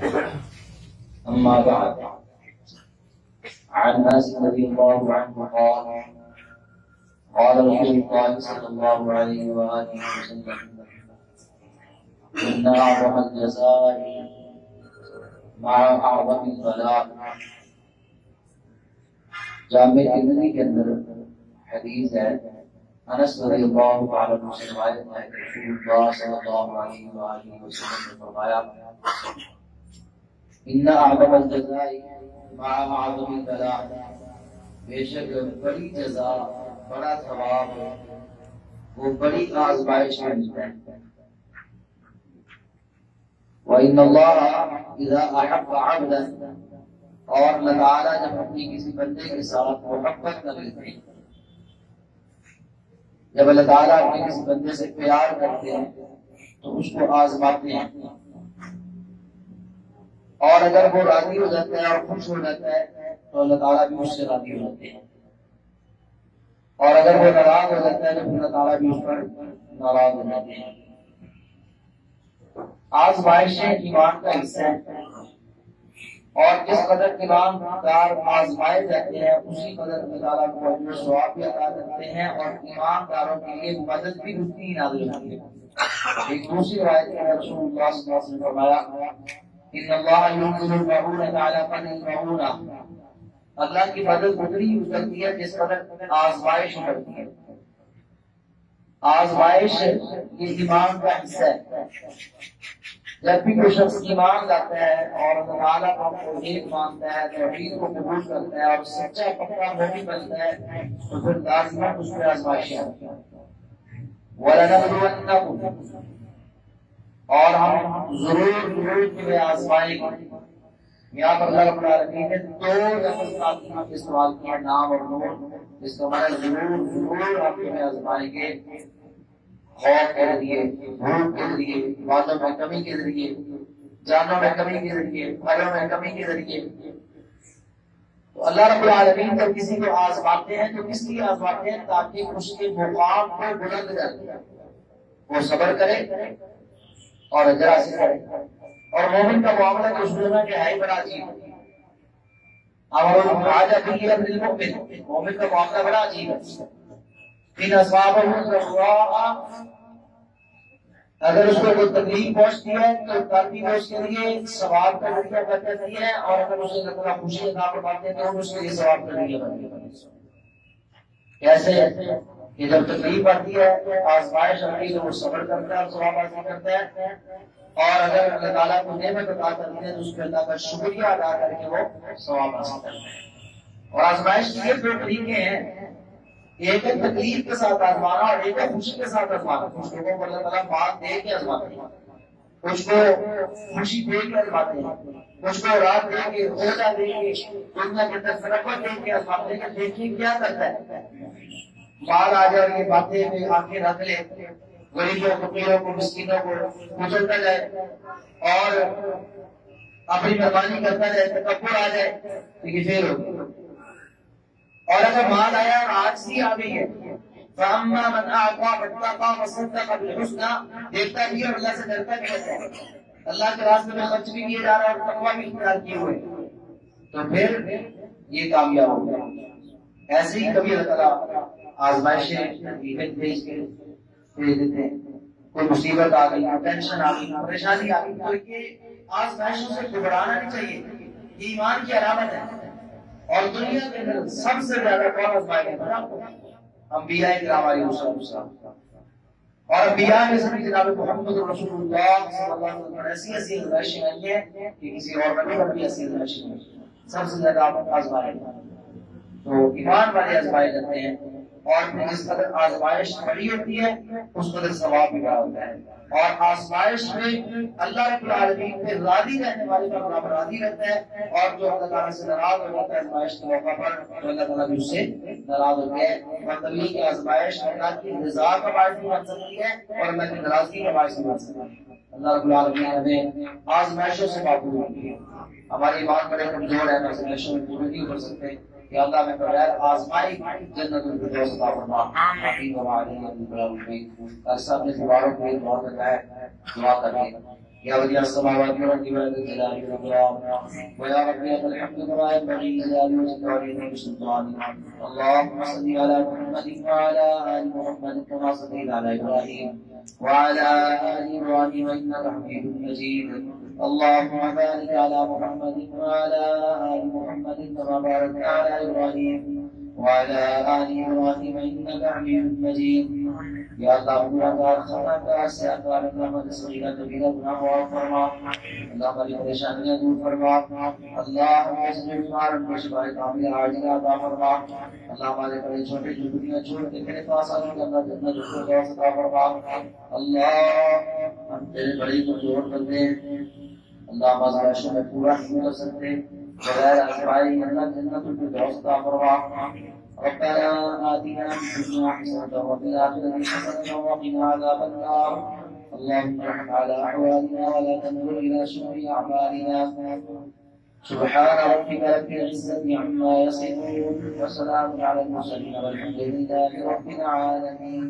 أما بعد، عن أنس رضي الله عنه قال قال رسول الله صلى الله عليه وآله وسلم: إن أعظم الجزاء مع أعظم البلاء۔ جامع ترمذی کے اندر حدیث ہے، انس رضی اللہ تعالی عنہ سے روایت ہے کہ رسول اللہ صلی اللہ علیہ وآلہ وسلم نے فرمایا: ان اعظم الجزاء مع اعظم البلاء، بے شک بڑی جزا، بڑا ثواب وہ بڑی آزمائش میں ملتا ہے۔ وَإِنَّ اللَّهَ إِذَا أَحَبَّ عَبْدًا، اور اللہ تعالیٰ جب اپنی کسی بندے کے ساتھ محبت کر لیتے ہیں، جب اللہ تعالیٰ اپنے کسی بندے سے پیار کرتے ہیں تو اس کو آزماتے ہیں، اور اگر وہ راضی ہو جاتا ہے اور خوش ہو جاتا ہے تو اللہ تعالیٰ بھی اس سے راضی ہو جاتے ہیں، اور اگر وہ ناراض ہو جاتا ہے تو اللہ تعالیٰ بھی اس پر ناراض ہو جاتے ہیں۔ آزمائشیں ایمان کا حصہ ہیں، اور جس قدر ایماندار آزمائے جاتے ہیں اسی قدر اللہ تعالیٰ کو اجر و ثواب بھی عطا کرتے ہیں، اور ایمانداروں کے لیے مدد بھی اتنی ہی نازل ہوتی ہے۔ ایک دوسری روایت میں رسول اللہ صلی اللہ علیہ وسلم نے فرمایا: ان اللہ ينزل المعونة على قدر المعونة، اللہ کی مدد اتنی اترتی ہے جس قدر آزمائش اترتی ہے۔ آزمائش یہ ایمان کا حصہ ہے۔ جب بھی کوئی شخص ایمان لاتا ہے اور اللہ تعالیٰ کو ایک مانتا ہے، توحید کو قبول کرتا ہے اور سچا پکا مومن بنتا ہے تو پھر لازماً اس پہ آزمائشیں آتی ہیں۔ وَلَنَبْلُوَنَّكُمْ، اور ہم ضرور تمہیں آزمائیں گے۔ یہاں پر اللہ رب العالمین نے دو لفظ استعمال کیا، نام اور نور، اس کا معنی ضرور ہم تمہیں آزمائیں گے، خوف کے ذریعے، بھوک کے ذریعے، مالوں میں کمی کے ذریعے، جانوں میں کمی کے ذریعے، پھلوں میں کمی کے ذریعے۔ تو اللہ رب العالمین جب کسی کو آزماتے ہیں تو کس لیے آزماتے ہیں؟ تاکہ اس کے مقام کو بلند کر وہ صبر کرے اور اجر حاصل کرے۔ اور مومن کا معاملہ تو سننا کہ ہے ہی بڑا عجیب ہے۔ مومن کا معاملہ بڑا عجیب ہے۔ ان اصحابہ ضراء، اگر اس کو کوئی تکلیف پہنچتی ہے تو تاکہ وہ اس کے لیے ثواب کا ذریعہ بن جاتی ہے، اور اگر اسے اللہ تعالیٰ خوشی عطا فرماتے ہیں تو اس کے لیے ثواب کا ذریعہ بن جاتی ہے۔ کیسے کہ جب تکلیف آتی ہے، آزمائش آتی ہے تو وہ صبر کرتا ہے اور ثواب حاصل کرتا ہے، اور اگر اللہ تعالیٰ کو نعمت عطا کرتے ہیں تو اس پہ اللہ کا شکریہ ادا کر کے وہ ثواب حاصل کرتے ہیں۔ اور آزمائش کے دو طریقے ہیں، ایک ہے تکلیف کے ساتھ آزمانا اور ایک ہے خوشی کے ساتھ آزمانا۔ کچھ لوگوں کو اللہ تعالیٰ بات دے کے آزماتے ہیں، کچھ کو خوشی دے کے آزماتے ہیں، کچھ کو رات دے کے، روزہ دے کے، دنیا کے اندر فرقت دے کے آزماتے ہیں۔ دیکھیں کیا کرتا ہے، مال آ جائے یہ باتیں میں آنکھیں رکھ لے، غریبوں فقیروں کو مسکینوں کو کچلتا جائے اور اپنی مہربانی کرتا جائے، تکبر آ جائے تو یہ فیل ہوگی۔ اور اگر مال آیا اور عاجزی آ گئی ہے، فَأَمَّا مَنْ أَعْطَىٰ وَاتَّقَىٰ وَصَدَّقَ بِالْحُسْنَىٰ، دیکھتا بھی اور اللہ سے ڈرتا بھی رہتا ہے، اللہ کے راستے میں خرچ بھی کیے جا رہا ہے اور تقویٰ بھی اختیار کیے ہوئے، تو پھر یہ کامیاب ہو گیا۔ ایسے ہی کبھی اللہ تعالیٰ آزمائشیں بھیج دیتے ہیں، کوئی مصیبت آ گئی، ٹینشن آ گئی، پریشانی آ گئی، تو یہ آزمائشوں سے گھبرانا نہیں چاہیے، یہ ایمان کی علامت ہے۔ اور دنیا کے اندر سب سے زیادہ کون آزمائے گئے؟ انبیاء کرام علیہ السلام، اور انبیاء میں سے جناب محمد رسول اللہ صلی اللہ علیہ وسلم ایسی آزمائشیں آئی ہیں کہ کسی اور نبی پر بھی ایسی آزمائشیں نہیں، سب سے زیادہ آزمائے گئے۔ تو ایمان والے آزمائے جاتے ہیں، اور جس قدر آزمائش بڑی ہوتی ہے اس قدر ثواب بھی بڑا ہوتا ہے۔ اور آزمائش میں اللہ رب العالمین پہ راضی رہنے والے کا برابر راضی رہتا ہے، اور جو اللہ تعالیٰ سے ناراض ہو جاتا ہے آزمائش کے موقع پر تو اللہ تعالیٰ بھی اس سے ناراض ہوتے ہیں۔ مطلب یہ کہ آزمائش اللہ کی رضا کا باعث بھی بن سکتی ہے اور اللہ کی ناراضگی کا باعث بھی بن سکتی ہے۔ اللہ رب العالمین ہمیں آزمائشوں سے معقول ہوتی ہے۔ ہماری ایمان بڑے کمزور ہے، آزمائشوں میں پورے نہیں کر سکتے، یا اللہ میں بغیر آزمائی جنت الفردوس عطا فرما۔ آمین۔ ایسا اپنے دیواروں کو بہت ہے دعا کریں۔ يا بديع السماوات والارض ويا ذا الجلال والاكرام ويا رب لك الحمد كما ينبغي لجلال وجهك ولعظيم سلطانك. اللهم صل على محمد وعلى ال محمد كما صليت على ابراهيم وعلى ال ابراهيم انك حميد مجيد. اللهم بارك على محمد وعلى ال محمد كما باركت على ابراهيم وعلى ال ابراهيم انك حميد مجيد. یا اللہ پورا کار خطا کار سے اکار رحمت صغیرہ کبیرہ گناہ معاف فرما. اللہ ہماری پریشانیاں دور فرما. اللہ ہمیں سے بیمار ان کو شفا کاملہ عاجلہ عطا فرما. اللہ ہمارے بڑے چھوٹے جو دنیا چھوڑ کے تیرے پاس آنے کے اللہ جنت کو دوست عطا فرما. اللہ ہم تیرے بڑے کمزور بندے ہیں. اللہ ہمارے عاشق میں پورا نہیں کر سکتے بغیر آزمائش. اللہ جنت کو دوست عطا فرما. ربنا آتنا في الدنيا حسنة وفي الآخرة حسنة وقنا عذاب النار. اللهم ارحم على أحوالنا ولا تنظر إلى شرور أعمالنا. سبحان ربك رب العزة عما يصفون وسلام على المرسلين والحمد لله رب العالمين.